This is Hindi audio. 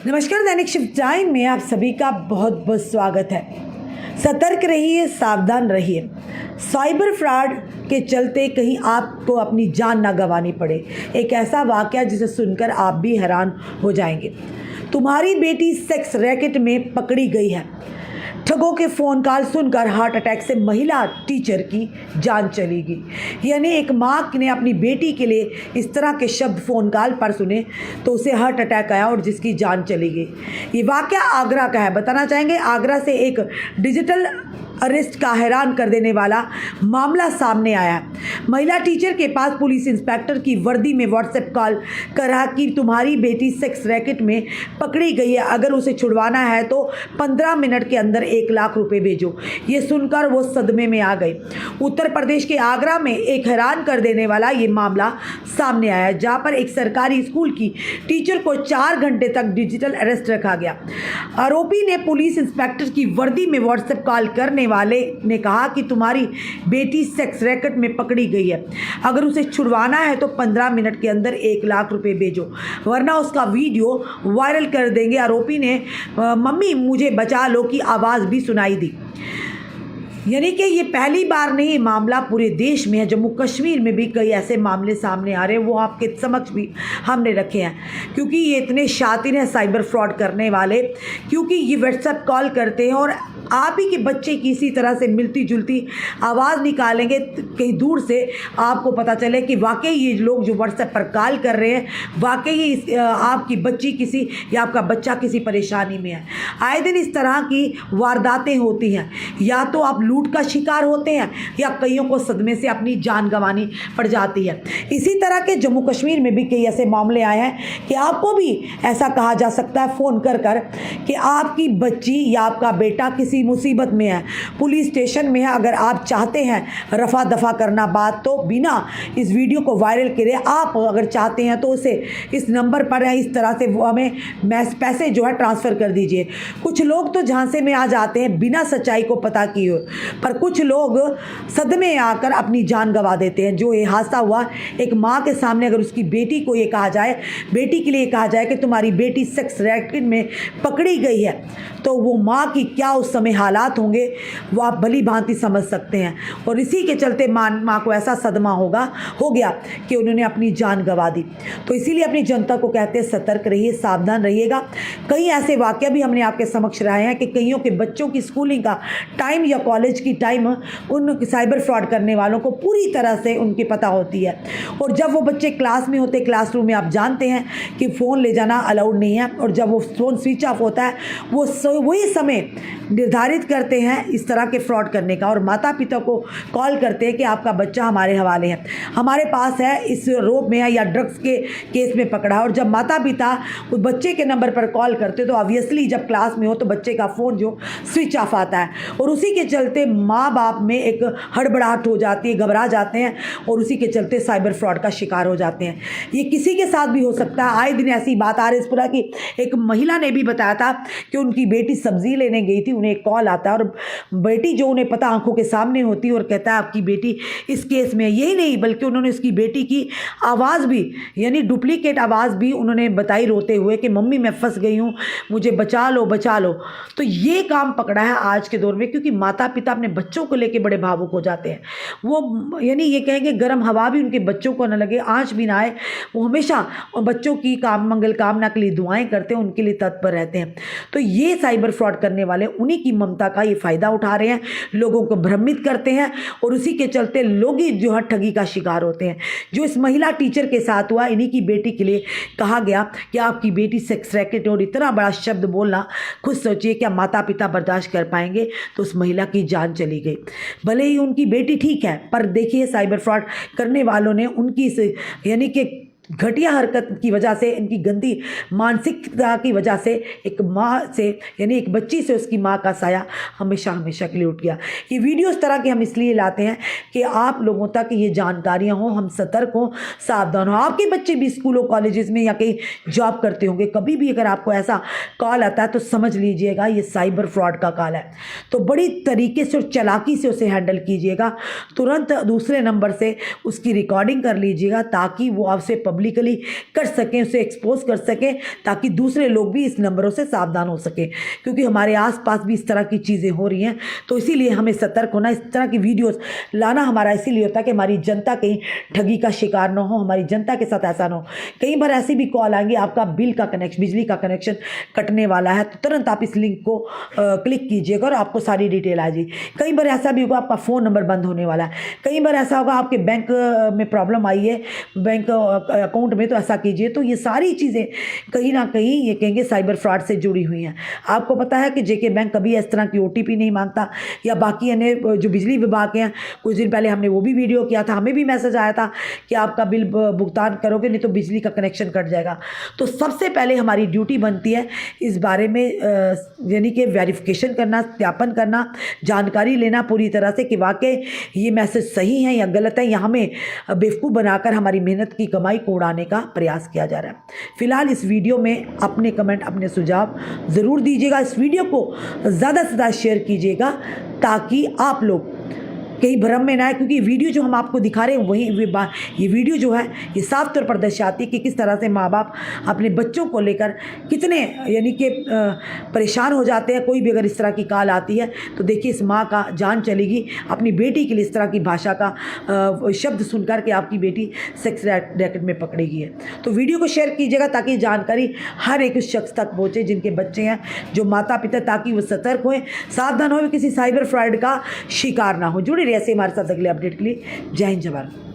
नमस्कार, दैनिक शिफ्ट टाइम में आप सभी का बहुत बहुत स्वागत है। सतर्क रहिए, सावधान रहिए। साइबर फ्रॉड के चलते कहीं आपको अपनी जान ना गंवानी पड़े। एक ऐसा वाकया जिसे सुनकर आप भी हैरान हो जाएंगे। तुम्हारी बेटी सेक्स रैकेट में पकड़ी गई है। ठगों के फ़ोन कॉल सुनकर हार्ट अटैक से महिला टीचर की जान चली गई। यानी एक माँ ने अपनी बेटी के लिए इस तरह के शब्द फ़ोन कॉल पर सुने तो उसे हार्ट अटैक आया और जिसकी जान चली गई। ये वाकया आगरा का है। बताना चाहेंगे, आगरा से एक डिजिटल अरेस्ट का हैरान कर देने वाला मामला सामने आया है। महिला टीचर के पास पुलिस इंस्पेक्टर की वर्दी में व्हाट्सएप कॉल करा कि तुम्हारी बेटी सेक्स रैकेट में पकड़ी गई है, अगर उसे छुड़वाना है तो 15 मिनट के अंदर 1 लाख रुपए भेजो। ये सुनकर वो सदमे में आ गई। उत्तर प्रदेश के आगरा में एक हैरान कर देने वाला ये मामला सामने आया, जहाँ पर एक सरकारी स्कूल की टीचर को 4 घंटे तक डिजिटल अरेस्ट रखा गया। आरोपी ने पुलिस इंस्पेक्टर की वर्दी में व्हाट्सएप कॉल करने वाले ने कहा कि तुम्हारी बेटी सेक्स रैकेट में पकड़ी गई है, अगर उसे छुड़वाना है तो 15 मिनट के अंदर 1 लाख रुपए भेजो, वरना उसका वीडियो वायरल कर देंगे। आरोपी ने मम्मी मुझे बचा लो की आवाज़ भी सुनाई दी। यानी कि ये पहली बार नहीं, मामला पूरे देश में है। जम्मू कश्मीर में भी कई ऐसे मामले सामने आ रहे हैं, वो आपके समक्ष भी हमने रखे हैं, क्योंकि ये इतने शातिर हैं साइबर फ्रॉड करने वाले। क्योंकि ये व्हाट्सएप कॉल करते हैं और आप ही के बच्चे की इसी तरह से मिलती जुलती आवाज़ निकालेंगे कहीं दूर से, आपको पता चले कि वाकई ये लोग जो व्हाट्सएप पर कॉल कर रहे हैं, वाकई आपकी बच्ची किसी या आपका बच्चा किसी परेशानी में है। आए दिन इस तरह की वारदातें होती हैं, या तो आप लूट का शिकार होते हैं या कईयों को सदमे से अपनी जान गंवानी पड़ जाती है। इसी तरह के जम्मू कश्मीर में भी कई ऐसे मामले आए हैं कि आपको भी ऐसा कहा जा सकता है फ़ोन कर कि आपकी बच्ची या आपका बेटा किसी मुसीबत में है, पुलिस स्टेशन में है। अगर आप चाहते हैं रफा दफा करना बात, तो बिना इस वीडियो को वायरल करे आप अगर चाहते हैं तो उसे इस नंबर पर इस तरह से वो हमें पैसे जो है ट्रांसफ़र कर दीजिए। कुछ लोग तो झांसे में आ जाते हैं बिना सच्चाई को पता किए, पर कुछ लोग सदमे में आकर अपनी जान गंवा देते हैं। जो ये हादसा हुआ एक माँ के सामने, अगर उसकी बेटी को ये कहा जाए, बेटी के लिए कहा जाए कि तुम्हारी बेटी सेक्स रैकेट में पकड़ी गई है, तो वो माँ की क्या उस समय हालात होंगे वो आप भली भांति समझ सकते हैं। और इसी के चलते माँ को ऐसा सदमा हो गया कि उन्होंने अपनी जान गंवा दी। तो इसीलिए अपनी जनता को कहते हैं सतर्क रहिए, सावधान रहिएगा। कई ऐसे वाक़या भी हमने आपके समक्ष रहे हैं कि कईयों के बच्चों की स्कूलिंग का टाइम या कॉलेज की टाइम उन साइबर फ्रॉड करने वालों को पूरी तरह से उनकी पता होती है। और जब वो बच्चे क्लास में होते, क्लासरूम में आप जानते हैं कि फ़ोन ले जाना अलाउड नहीं है, और जब वो फ़ोन स्विच ऑफ होता है वो वही समय निर्धारित करते हैं इस तरह के फ्रॉड करने का, और माता पिता को कॉल करते हैं कि आपका बच्चा हमारे हवाले है, हमारे पास है, इस रोप में है या ड्रग्स के केस में पकड़ा है। और जब माता पिता उस बच्चे के नंबर पर कॉल करते तो ऑब्वियसली जब क्लास में हो तो बच्चे का फ़ोन जो स्विच ऑफ आता है, और उसी के चलते माँ बाप में एक हड़बड़ाहट हो जाती है, घबरा जाते हैं, और उसी के चलते साइबर फ्रॉड का शिकार हो जाते हैं। ये किसी के साथ भी हो सकता है। आए दिन ऐसी बात आ रही है इस पूरा की एक महिला ने भी बताया था कि उनकी बेटी सब्जी लेने गई थी, उन्हें एक कॉल आता है, और बेटी जो उन्हें पता आंखों के सामने होती है और कहता है आपकी बेटी इस केस में। यही नहीं बल्कि उन्होंने उसकी बेटी की आवाज़ भी, यानी डुप्लीकेट आवाज़ भी उन्होंने बताई रोते हुए कि मम्मी मैं फंस गई हूँ, मुझे बचा लो बचा लो। तो ये काम पकड़ा है आज के दौर में, क्योंकि माता पिता अपने बच्चों को लेकर बड़े भावुक हो जाते हैं। वो यानी ये कहेंगे गर्म हवा भी उनके बच्चों को न लगे, आँच भी ना आए, वो हमेशा बच्चों की मंगल कामना के लिए दुआएं करते हैं, उनके लिए तत्पर रहते हैं। तो ये साइबर फ्रॉड करने वाले उन्हीं की ममता का ये फ़ायदा उठा रहे हैं, लोगों को भ्रमित करते हैं, और उसी के चलते लोग ही जो है ठगी का शिकार होते हैं। जो इस महिला टीचर के साथ हुआ, इन्हीं की बेटी के लिए कहा गया कि आपकी बेटी सेक्स रैकेट, और इतना बड़ा शब्द बोलना खुद सोचिए क्या माता पिता बर्दाश्त कर पाएंगे। तो उस महिला की जान चली गई। भले ही उनकी बेटी ठीक है, पर देखिए साइबर फ्रॉड करने वालों ने उनकी यानी कि घटिया हरकत की वजह से, इनकी गंदी मानसिकता की वजह से एक माँ से, यानी एक बच्ची से उसकी माँ का साया हमेशा हमेशा के लिए उठ गया। ये वीडियो इस तरह के हम इसलिए लाते हैं कि आप लोगों तक ये जानकारियाँ हों, हम सतर्क हों, सावधान हों। आपके बच्चे भी स्कूलों कॉलेजेस में या कहीं जॉब करते होंगे, कभी भी अगर आपको ऐसा कॉल आता है तो समझ लीजिएगा ये साइबर फ्रॉड का कॉल है। तो बड़ी तरीके से और चालाकी से उसे हैंडल कीजिएगा। तुरंत दूसरे नंबर से उसकी रिकॉर्डिंग कर लीजिएगा ताकि वो आपसे पब्लिकली कर सकें, उसे एक्सपोज कर सकें, ताकि दूसरे लोग भी इस नंबरों से सावधान हो सकें, क्योंकि हमारे आसपास भी इस तरह की चीज़ें हो रही हैं। तो इसीलिए हमें सतर्क होना, इस तरह की वीडियोस लाना हमारा इसीलिए होता है कि हमारी जनता कहीं ठगी का शिकार ना हो, हमारी जनता के साथ ऐसा ना हो। कई बार ऐसी भी कॉल आएंगी, आपका बिजली का कनेक्शन कटने वाला है, तो तुरंत आप इस लिंक को क्लिक कीजिएगा और आपको सारी डिटेल आ जाएगी। कई बार ऐसा भी होगा आपका फ़ोन नंबर बंद होने वाला है, कई बार ऐसा होगा आपके बैंक में प्रॉब्लम आई है, बैंक अकाउंट में, तो ऐसा कीजिए। तो ये सारी चीज़ें कहीं ना कहीं ये कहेंगे साइबर फ्रॉड से जुड़ी हुई हैं। आपको पता है कि जेके बैंक कभी इस तरह की ओटीपी नहीं मांगता, या बाकी अन्य जो बिजली विभाग के हैं, कुछ दिन पहले हमने वो भी वीडियो किया था, हमें भी मैसेज आया था कि आपका बिल भुगतान करोगे नहीं तो बिजली का कनेक्शन कट जाएगा। तो सबसे पहले हमारी ड्यूटी बनती है इस बारे में यानी कि वेरिफिकेशन करना, सत्यापन करना, जानकारी लेना पूरी तरह से कि वाकई ये मैसेज सही है या गलत है, या हमें बेवकूफ़ बनाकर हमारी मेहनत की कमाई को उड़ाने का प्रयास किया जा रहा है। फिलहाल इस वीडियो में अपने कमेंट, अपने सुझाव ज़रूर दीजिएगा। इस वीडियो को ज़्यादा से ज़्यादा शेयर कीजिएगा ताकि आप लोग कहीं भ्रम में ना आए, क्योंकि वीडियो जो हम आपको दिखा रहे हैं वही ये वीडियो जो है ये साफ तौर पर दर्शाती है कि किस तरह से माँ बाप अपने बच्चों को लेकर कितने यानी कि परेशान हो जाते हैं। कोई भी अगर इस तरह की कॉल आती है तो देखिए इस माँ का जान चलेगी अपनी बेटी के लिए इस तरह की भाषा का शब्द सुनकर के आपकी बेटी सेक्स रैकेट में पकड़ेगी है। तो वीडियो को शेयर कीजिएगा ताकि जानकारी हर एक उस शख्स तक पहुँचे जिनके बच्चे हैं, जो माता पिता, ताकि वो सतर्क हों, सावधान हो, किसी साइबर फ्रॉड का शिकार ना हो। जुड़े ऐसे हमारे साथ अगले अपडेट के लिए। जय हिंद, जय भारत।